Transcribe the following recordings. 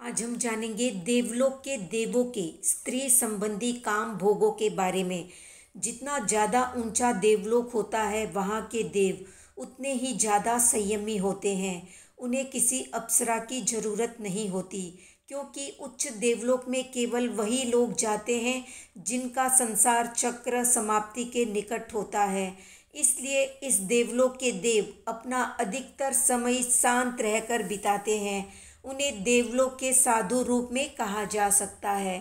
आज हम जानेंगे देवलोक के देवों के स्त्री संबंधी काम भोगों के बारे में। जितना ज़्यादा ऊंचा देवलोक होता है वहाँ के देव उतने ही ज़्यादा संयमी होते हैं। उन्हें किसी अप्सरा की ज़रूरत नहीं होती, क्योंकि उच्च देवलोक में केवल वही लोग जाते हैं जिनका संसार चक्र समाप्ति के निकट होता है। इसलिए इस देवलोक के देव अपना अधिकतर समय शांत रहकर बिताते हैं। उन्हें देवलोक के साधु रूप में कहा जा सकता है।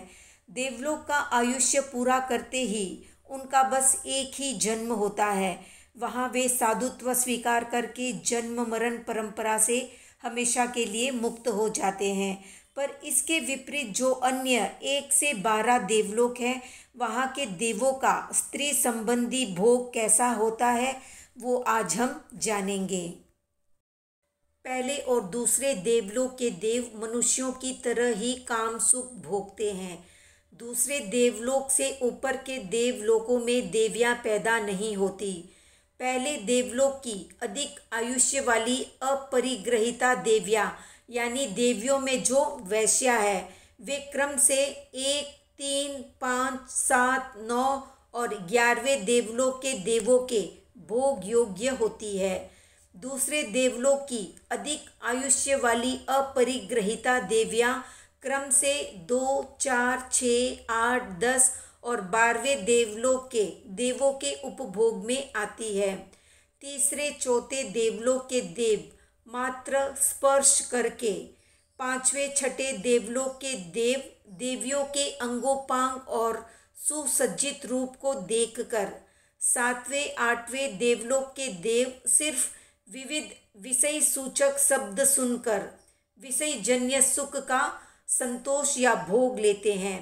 देवलोक का आयुष्य पूरा करते ही उनका बस एक ही जन्म होता है। वहाँ वे साधुत्व स्वीकार करके जन्म मरण परंपरा से हमेशा के लिए मुक्त हो जाते हैं। पर इसके विपरीत जो अन्य 1 से 12 देवलोक हैं, वहाँ के देवों का स्त्री संबंधी भोग कैसा होता है वो आज हम जानेंगे। पहले और दूसरे देवलोक के देव मनुष्यों की तरह ही काम सुख भोगते हैं। दूसरे देवलोक से ऊपर के देवलोकों में देवियां पैदा नहीं होती। पहले देवलोक की अधिक आयुष्य वाली अपरिग्रहिता देवियां यानी देवियों में जो वैश्या है, वे क्रम से 1, 3, 5, 7, 9 और 11वें देवलोक के देवों के भोग योग्य होती है। दूसरे देवलोक की अधिक आयुष्य वाली अपरिग्रहिता देवियां क्रम से 2, 4, 6, 8, 10 और 12वें देवलोक के देवों के उपभोग में आती है। तीसरे चौथे देवलोक के देव मात्र स्पर्श करके 5वें छठे देवलोक के देव देवियों के अंगोपांग और सुसज्जित रूप को देखकर 7वें 8वें देवलोक के देव सिर्फ विविध विषय सूचक शब्द सुनकर विषय जन्य सुख का संतोष या भोग लेते हैं।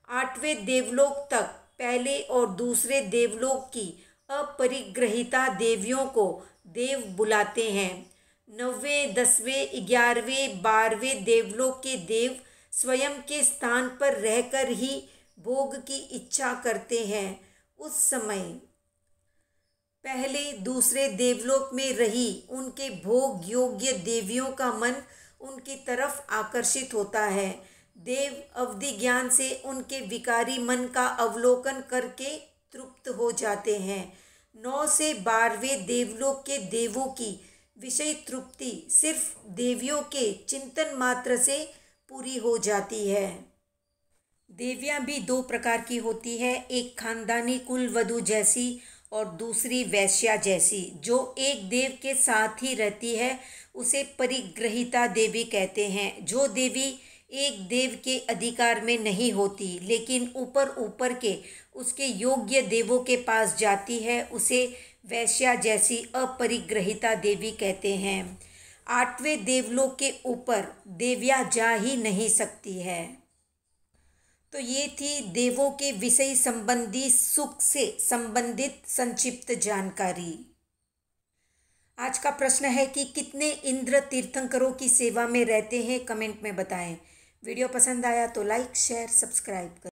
8वें देवलोक तक पहले और दूसरे देवलोक की अपरिग्रहिता देवियों को देव बुलाते हैं। 9वें 10वें 11वें 12वें देवलोक के देव स्वयं के स्थान पर रहकर ही भोग की इच्छा करते हैं। उस समय पहले दूसरे देवलोक में रही उनके भोग योग्य देवियों का मन उनकी तरफ आकर्षित होता है। देव अवधि ज्ञान से उनके विकारी मन का अवलोकन करके तृप्त हो जाते हैं। 9 से 12वें देवलोक के देवों की विषय तृप्ति सिर्फ देवियों के चिंतन मात्र से पूरी हो जाती है। देवियां भी 2 प्रकार की होती है, एक खानदानी कुल वधू जैसी और दूसरी वैश्या जैसी। जो एक देव के साथ ही रहती है उसे परिग्रहिता देवी कहते हैं। जो देवी एक देव के अधिकार में नहीं होती लेकिन ऊपर ऊपर के उसके योग्य देवों के पास जाती है उसे वैश्या जैसी अपरिग्रहिता देवी कहते हैं। 8वें देवलोक के ऊपर देवियां जा ही नहीं सकती है। तो ये थी देवों के विषय संबंधी सुख से संबंधित संक्षिप्त जानकारी। आज का प्रश्न है कि कितने इंद्र तीर्थंकरों की सेवा में रहते हैं, कमेंट में बताएं। वीडियो पसंद आया तो लाइक शेयर सब्सक्राइब करें।